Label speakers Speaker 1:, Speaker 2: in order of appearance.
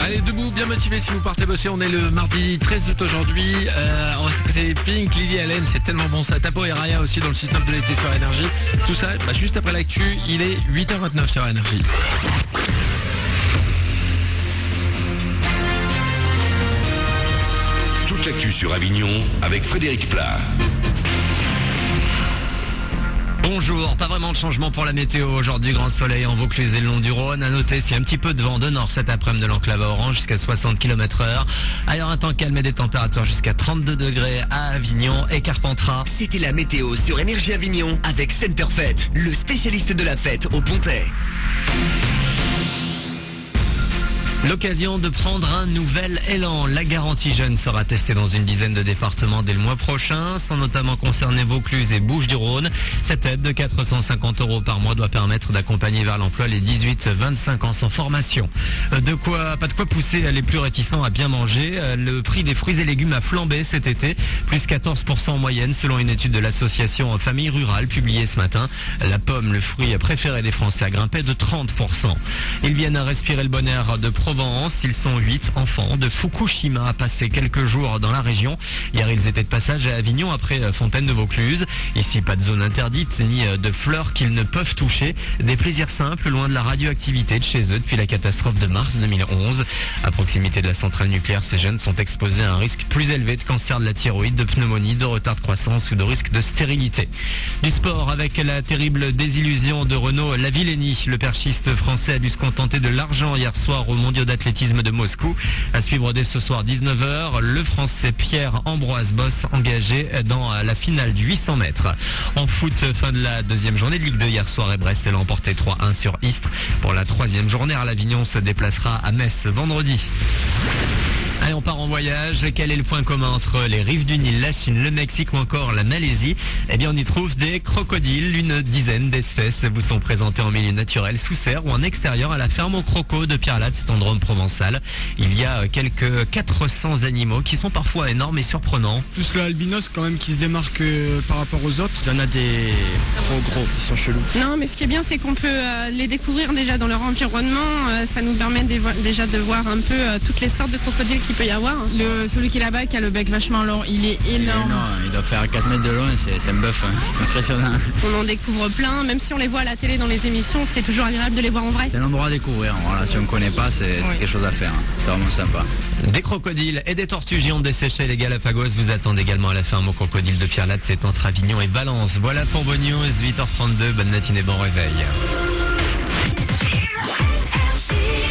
Speaker 1: Allez, debout, bien motivé si vous partez bosser. On est le mardi 13 août aujourd'hui. On va s'écouter Pink, Lily Allen, c'est tellement bon ça. Tapo et Raya aussi dans le 6-9 de l'été sur Énergie. Tout ça, juste après l'actu, il est 8h29 sur Énergie.
Speaker 2: Toute l'actu sur Avignon avec Frédéric Plat.
Speaker 3: Bonjour, pas vraiment de changement pour la météo. Aujourd'hui, grand soleil en Vaucluse et le long du Rhône. À noter, s'il y a un petit peu de vent de nord cet après-midi de l'enclave à Orange jusqu'à 60 km/h. Ailleurs, un temps calme et des températures jusqu'à 32 degrés à Avignon et Carpentras.
Speaker 4: C'était la météo sur Énergie Avignon avec Centerfet, le spécialiste de la fête au Pontet.
Speaker 3: L'occasion de prendre un nouvel élan. La garantie jeune sera testée dans une dizaine de départements dès le mois prochain, sans notamment concerner Vaucluse et Bouches-du-Rhône. Cette aide de 450 € par mois doit permettre d'accompagner vers l'emploi les 18-25 ans sans formation. Pas de quoi pousser les plus réticents à bien manger. Le prix des fruits et légumes a flambé cet été, plus 14% en moyenne selon une étude de l'association Famille Rurale publiée ce matin. La pomme, le fruit préféré des Français, a grimpé de 30%. Ils viennent à respirer le bon air de Provence. Ils sont 8 enfants de Fukushima à passer quelques jours dans la région. Hier, ils étaient de passage à Avignon après Fontaine de Vaucluse. Ici, pas de zone interdite ni de fleurs qu'ils ne peuvent toucher. Des plaisirs simples, loin de la radioactivité de chez eux depuis la catastrophe de mars 2011. À proximité de la centrale nucléaire, ces jeunes sont exposés à un risque plus élevé de cancer de la thyroïde, de pneumonie, de retard de croissance ou de risque de stérilité. Du sport avec la terrible désillusion de Renaud Lavillenie. Le perchiste français a dû se contenter de l'argent hier soir au mondiaux d'athlétisme de Moscou. À suivre dès ce soir 19h, le français Pierre-Ambroise Boss engagé dans la finale du 800 mètres. En foot, fin de la deuxième journée de Ligue 2 hier soir et Brest l'a emporté 3-1 sur Istres. Pour la troisième journée, l'Avignon se déplacera à Metz vendredi. Allez, on part en voyage. Quel est le point commun entre les rives du Nil, la Chine, le Mexique ou encore la Malaisie? Eh bien, on y trouve des crocodiles. Une dizaine d'espèces vous sont présentées en milieu naturel, sous serre ou en extérieur à la ferme aux crocos de Pierre-Latte, c'est en Drôme provençal. Il y a quelques 400 animaux qui sont parfois énormes et surprenants.
Speaker 5: Plus le albinos quand même qui se démarque par rapport aux autres. Il y en a des gros, ils sont chelous.
Speaker 6: Non, mais ce qui est bien, c'est qu'on peut les découvrir déjà dans leur environnement. Ça nous permet déjà de voir un peu toutes les sortes de crocodiles qu'il peut y avoir. Celui qui est là-bas, qui a le bec vachement long, il est énorme.
Speaker 7: Il doit faire 4 mètres de long, c'est un bœuf, impressionnant.
Speaker 6: On en découvre plein, même si on les voit à la télé dans les émissions, c'est toujours agréable de les voir en vrai.
Speaker 7: C'est un endroit à découvrir, voilà, si on ne connaît pas, c'est quelque chose à faire, c'est vraiment sympa.
Speaker 3: Des crocodiles et des tortues géantes des Seychelles et Galapagos vous attendent également à la ferme aux crocodiles de Pierre-Latte, c'est entre Avignon et Valence. Voilà pour vos news, 8h32, bonne matinée, bon réveil.